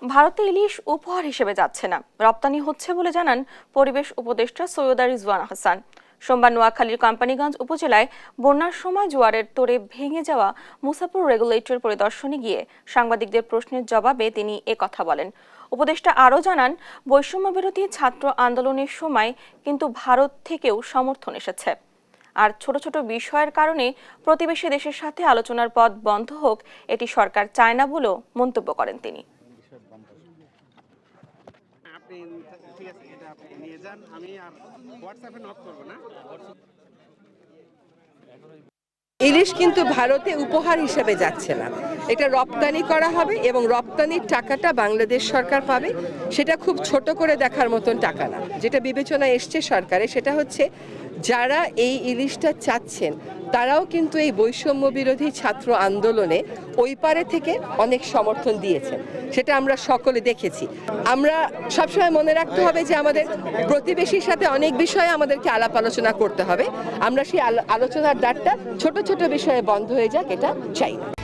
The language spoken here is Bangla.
ভারতে ইলিশ উপহার হিসেবে যাচ্ছে না, রপ্তানি হচ্ছে বলে জানান পরিবেশ উপদেষ্টা সৈয়দা রিজওয়ানা হাসান। সোমবার নোয়াখালীর কোম্পানীগঞ্জ উপজেলায় বন্যার সময় জোয়ারের তোড়ে ভেঙে যাওয়া মুসাপুর রেগুলেটর পরিদর্শনে গিয়ে সাংবাদিকদের প্রশ্নের জবাবে তিনি একথা বলেন। উপদেষ্টা আরও জানান, বৈষম্য বিরোধী ছাত্র আন্দোলনের সময় কিন্তু ভারত থেকেও সমর্থন এসেছে। আর ছোট ছোট বিষয়ের কারণে প্রতিবেশী দেশের সাথে আলোচনার পথ বন্ধ হোক, এটি সরকার চায় না বলেও মন্তব্য করেন তিনি। ইলিশ কিন্তু ভারতে উপহার হিসেবে যাচ্ছে না, এটা রপ্তানি করা হবে এবং রপ্তানির টাকাটা বাংলাদেশ সরকার পাবে। সেটা খুব ছোট করে দেখার মতন টাকা না। যেটা বিবেচনায় এসছে সরকারে সেটা হচ্ছে যারা এই ইলিশটা চাচ্ছেন তারাও কিন্তু এই বৈষম্য বিরোধী ছাত্র আন্দোলনে ওই পারে থেকে অনেক সমর্থন দিয়েছেন, সেটা আমরা সকলে দেখেছি। আমরা সবসময় মনে রাখতে হবে যে আমাদের প্রতিবেশীর সাথে অনেক বিষয়ে আমাদেরকে আলাপ আলোচনা করতে হবে। আমরা সেই আলোচনার দ্বারটা ছোট ছোট বিষয়ে বন্ধ হয়ে যাক, এটা চাই না।